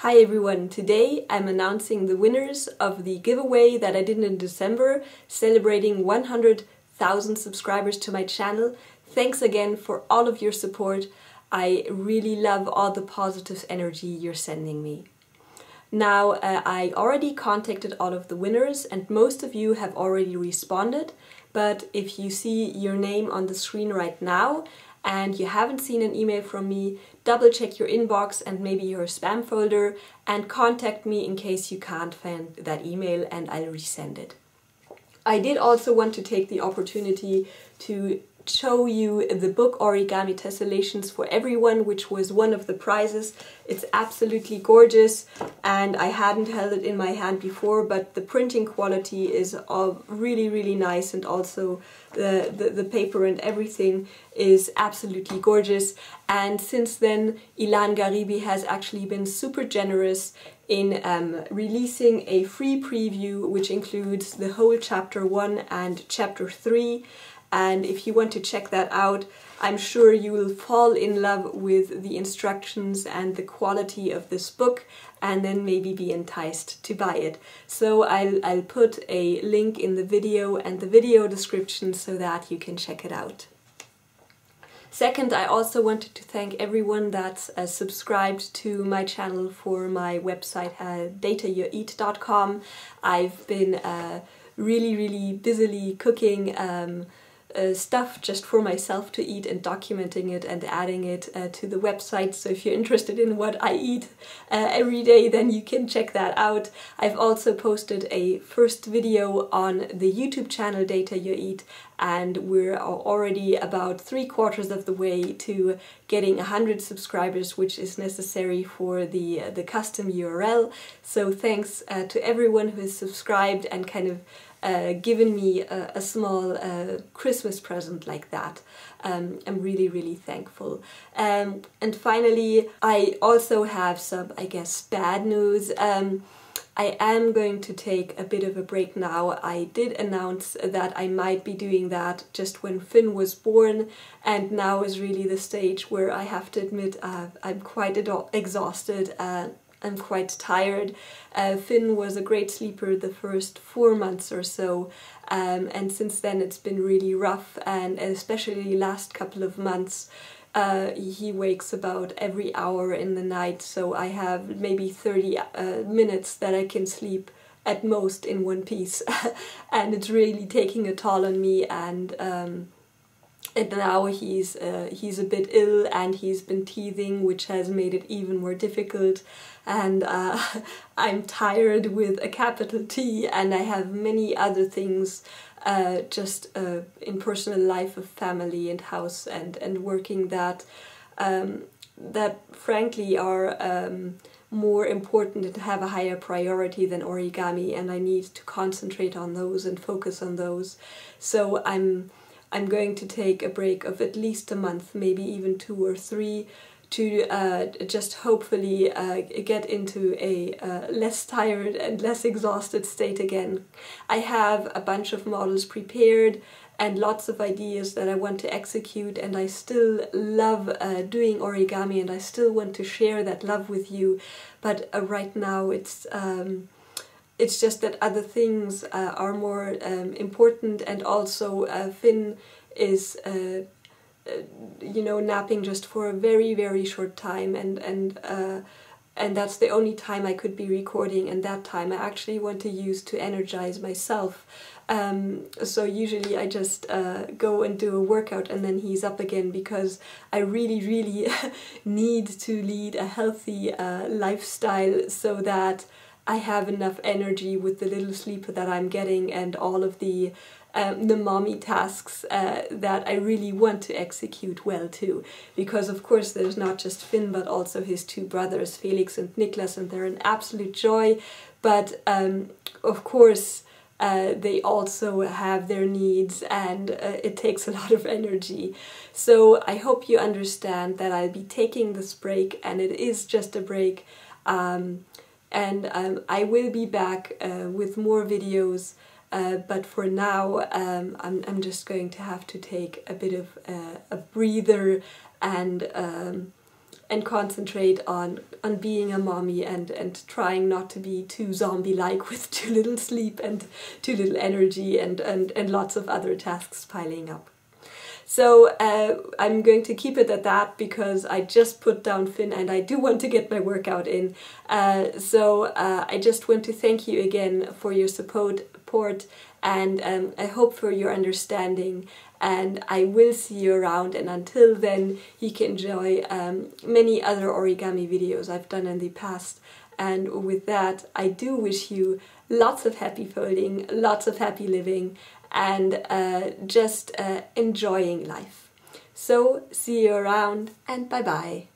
Hi everyone, today I'm announcing the winners of the giveaway that I did in December, celebrating 100,000 subscribers to my channel. Thanks again for all of your support. I really love all the positive energy you're sending me. Now, I already contacted all of the winners and most of you have already responded, but if you see your name on the screen right now and you haven't seen an email from me, double check your inbox and maybe your spam folder and contact me in case you can't find that email and I'll resend it. I did also want to take the opportunity to show you the book Origamitessellations for Everyone, which was one of the prizes. It's absolutely gorgeous and I hadn't held it in my hand before, but the printing quality is really nice, and also the paper and everything is absolutely gorgeous. And since then Ilan Garibi has actually been super generous in releasing a free preview which includes the whole chapter 1 and chapter 3. And if you want to check that out, I'm sure you will fall in love with the instructions and the quality of this book and then maybe be enticed to buy it. So I'll put a link in the video and the video description so that you can check it out. Second, I also wanted to thank everyone that's subscribed to my channel for my website datatoureat.com. I've been really busily cooking stuff just for myself to eat and documenting it and adding it to the website. So if you're interested in what I eat every day, then you can check that out. I've also posted a first video on the YouTube channel Data You Eat, and we're already about 3/4 of the way to getting 100 subscribers, which is necessary for the custom URL. So thanks to everyone who has subscribed and kind of given me a small Christmas present like that. I'm really thankful. And finally, I also have some, I guess, bad news. I am going to take a bit of a break now. I did announce that I might be doing that just when Finn was born, and now is really the stage where I have to admit I'm quite exhausted. I'm quite tired. Finn was a great sleeper the first 4 months or so, and since then it's been really rough, and especially the last couple of months he wakes about every hour in the night, so I have maybe 30 minutes that I can sleep at most in one piece and it's really taking a toll on me. And now he's a bit ill and he's been teething, which has made it even more difficult. And I'm tired with a capital T, and I have many other things just in personal life of family and house and working that frankly are more important and have a higher priority than origami, and I need to concentrate on those and focus on those. So I'm going to take a break of at least a month, maybe even 2 or 3, to just hopefully get into a less tired and less exhausted state again. I have a bunch of models prepared and lots of ideas that I want to execute, and I still love doing origami and I still want to share that love with you, but right now it's just that other things are more important, and also Finn is you know, napping just for a very short time, and that's the only time I could be recording, and that time I actually want to use to energize myself. So usually I just go and do a workout and then he's up again, because I really need to lead a healthy lifestyle so that I have enough energy with the little sleep that I'm getting and all of the mommy tasks that I really want to execute well too. Because of course there's not just Finn but also his 2 brothers, Felix and Niklas, and they're an absolute joy. But of course they also have their needs, and it takes a lot of energy. So I hope you understand that I'll be taking this break, and it is just a break. And I will be back with more videos, but for now I'm just going to have to take a bit of a breather and and concentrate on being a mommy and trying not to be too zombie-like with too little sleep and too little energy and lots of other tasks piling up. So I'm going to keep it at that because I just put down Finn and I do want to get my workout in. So I just want to thank you again for your support and I hope for your understanding, and I will see you around, and until then you can enjoy many other origami videos I've done in the past. And with that, I do wish you lots of happy folding, lots of happy living, and just enjoying life. So see you around, and bye bye.